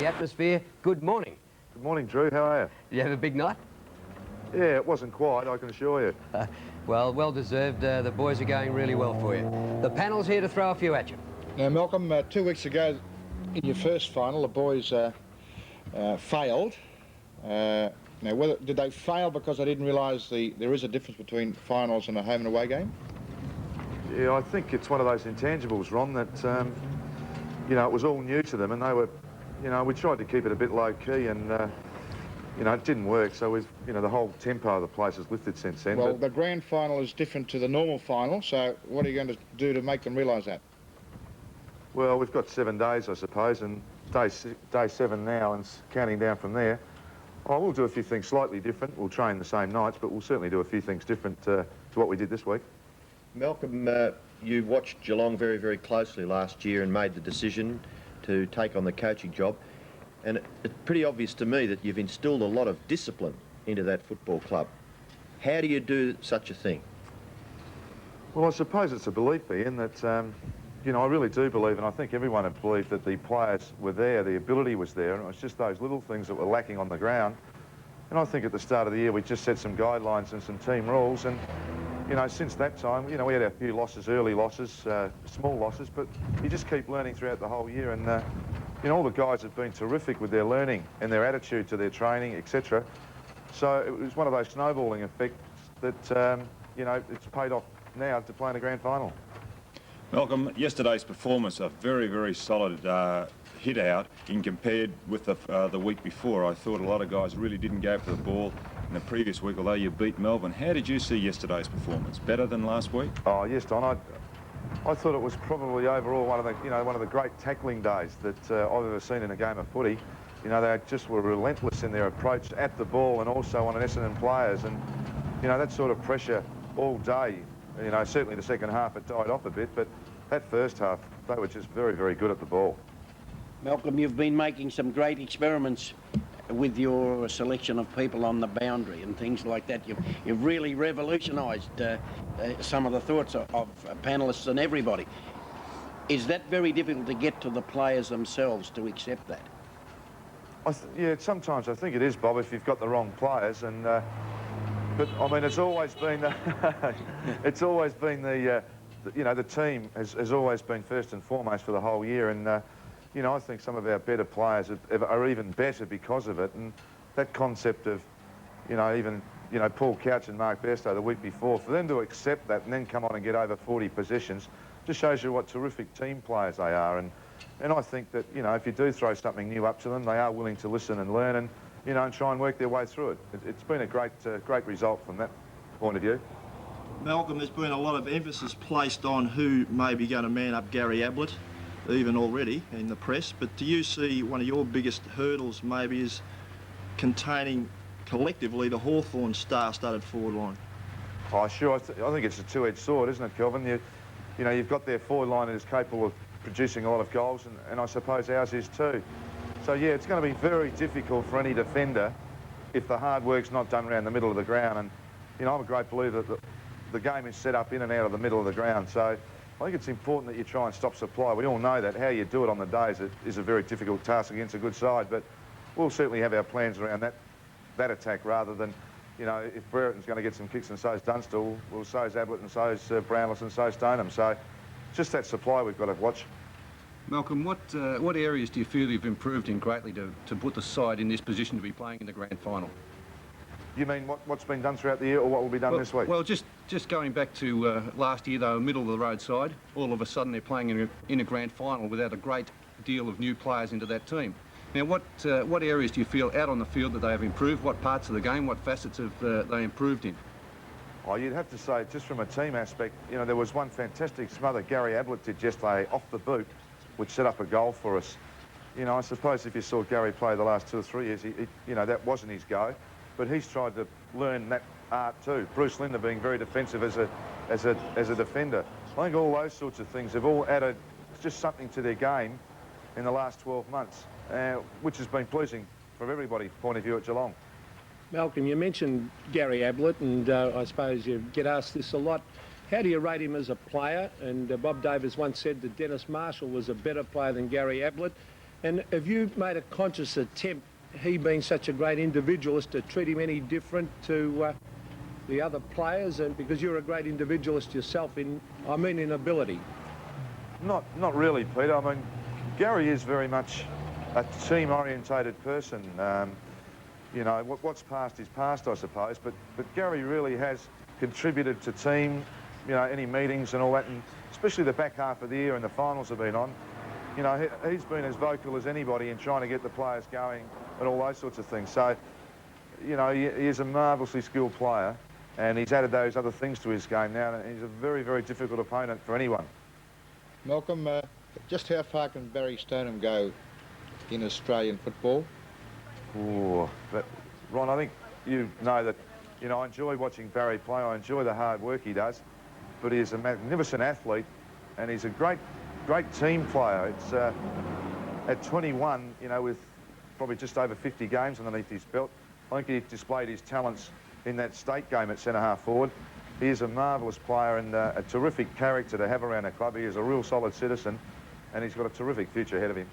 The atmosphere, good morning. Good morning, Drew. How are you? Did you have a big night? Yeah, it wasn't quite, I can assure you. Well deserved. The boys are going really well for you. The panel's here to throw a few at you. Now, Malcolm, 2 weeks ago, in your first final, the boys failed. Now, did they fail because they didn't realise there is a difference between finals and a home and away game? Yeah, I think it's one of those intangibles, Ron, that, you know, it was all new to them, and they were, you know, we tried to keep it a bit low-key, and, you know, it didn't work, so we've, you know, the whole tempo of the place has lifted since then. Well, the grand final is different to the normal final, so what are you going to do to make them realise that? Well, we've got 7 days, I suppose, and day 7 now, and counting down from there. Oh, we'll do a few things slightly different. We'll train the same nights, but we'll certainly do a few things different to what we did this week. Malcolm, you watched Geelong very, very closely last year and made the decision to take on the coaching job. And it's pretty obvious to me that you've instilled a lot of discipline into that football club. How do you do such a thing? Well, I suppose it's a belief, Ian, that, you know, I really do believe, and I think everyone had believed that the players were there, the ability was there, and it was just those little things that were lacking on the ground. And I think at the start of the year we just set some guidelines and some team rules, and, you know, since that time, you know, we had a few losses, early losses, small losses, but you just keep learning throughout the whole year, and, you know, all the guys have been terrific with their learning and their attitude to their training, etc. So it was one of those snowballing effects that, you know, it's paid off now to play in the grand final. Malcolm, yesterday's performance, a very, very solid hit out in compared with the week before. I thought a lot of guys really didn't go for the ball in the previous week, although you beat Melbourne. How did you see yesterday's performance? Better than last week? Oh, yes, Don. I thought it was probably overall one of the great tackling days that I've ever seen in a game of footy. You know, they just were relentless in their approach at the ball and also on Essendon players, and, you know, that sort of pressure all day. You know, certainly the second half it died off a bit, but that first half they were just very, very good at the ball. Malcolm, you've been making some great experiments with your selection of people on the boundary and things like that. You've really revolutionised some of the thoughts of panellists and everybody. Is that very difficult to get to the players themselves to accept that? Yeah, sometimes I think it is, Bob, if you've got the wrong players. And but I mean, it's always been it's always been you know, the team has always been first and foremost for the whole year, and you know, I think some of our better players are even better because of it. And that concept of, you know, even, you know, Paul Couch and Mark Bairstow the week before, for them to accept that and then come on and get over 40 possessions, just shows you what terrific team players they are. And I think that, you know, if you do throw something new up to them, they are willing to listen and learn and, you know, and try and work their way through it. It's been a great result from that point of view. Malcolm, there's been a lot of emphasis placed on who may be going to man up Gary Ablett, even already in the press, but do you see one of your biggest hurdles maybe is containing collectively the Hawthorn star-studded forward line? Oh, sure. I think it's a two-edged sword, isn't it, Kelvin? You know, you've got their forward line that is capable of producing a lot of goals, and I suppose ours is too. So, yeah, it's going to be very difficult for any defender if the hard work's not done around the middle of the ground. And, you know, I'm a great believer that the game is set up in and out of the middle of the ground. So I think it's important that you try and stop supply. We all know that. How you do it on the day is a very difficult task against a good side, but we'll certainly have our plans around that attack rather than, you know, if Brereton's going to get some kicks and so's Dunstall, well, so's Ablett and so's Brownless and so's Stoneham. So just that supply we've got to watch. Malcolm, what areas do you feel you've improved in greatly to put the side in this position to be playing in the grand final? You mean what's been done throughout the year or what will be done this week? Well, just going back to last year, they were middle of the road side. All of a sudden they're playing in a grand final without a great deal of new players into that team. Now, what areas do you feel out on the field that they have improved? What parts of the game, what facets have they improved in? Oh, you'd have to say, just from a team aspect, you know, there was one fantastic smother Gary Ablett did yesterday off the boot, which set up a goal for us. You know, I suppose if you saw Gary play the last 2 or 3 years, you know, that wasn't his go. But he's tried to learn that art too. Bruce Linder being very defensive as a defender. I think all those sorts of things have all added just something to their game in the last 12 months, which has been pleasing from everybody's point of view at Geelong. Malcolm, you mentioned Gary Ablett, and I suppose you get asked this a lot. How do you rate him as a player? And Bob Davis once said that Dennis Marshall was a better player than Gary Ablett. And have you made a conscious attempt, he being such a great individualist, to treat him any different to the other players? And because you're a great individualist yourself, in ability. Not really, Peter. I mean, Gary is very much a team-orientated person. You know, what's past is past, I suppose, but Gary really has contributed to team, you know, any meetings and all that, and especially the back half of the year and the finals have been on. You know, he's been as vocal as anybody in trying to get the players going and all those sorts of things. So, you know, he is a marvellously skilled player, and he's added those other things to his game now, and he's a very, very difficult opponent for anyone. Malcolm, just how far can Barry Stoneham go in Australian football? Oh, but Ron, I think you know that, you know, I enjoy watching Barry play. I enjoy the hard work he does, but he's a magnificent athlete, and he's a great team player. It's at 21, you know, with probably just over 50 games underneath his belt, I think he displayed his talents in that state game at centre-half forward. He is a marvellous player and a terrific character to have around the club. He is a real solid citizen, and he's got a terrific future ahead of him.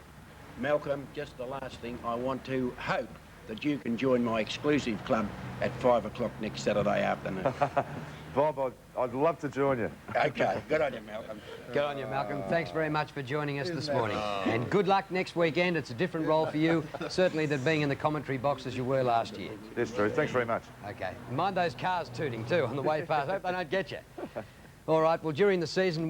Malcolm, just the last thing, I want to hope that you can join my exclusive club at 5 o'clock next Saturday afternoon. Bob, I'd love to join you. Okay, good on you, Malcolm. Good on you, Malcolm. Thanks very much for joining us this morning. And good luck next weekend. It's a different role for you, certainly, than being in the commentary box as you were last year. Yes, Drew. Thanks very much. Okay. Mind those cars tooting, too, on the way past. Hope they don't get you. All right, well, during the season...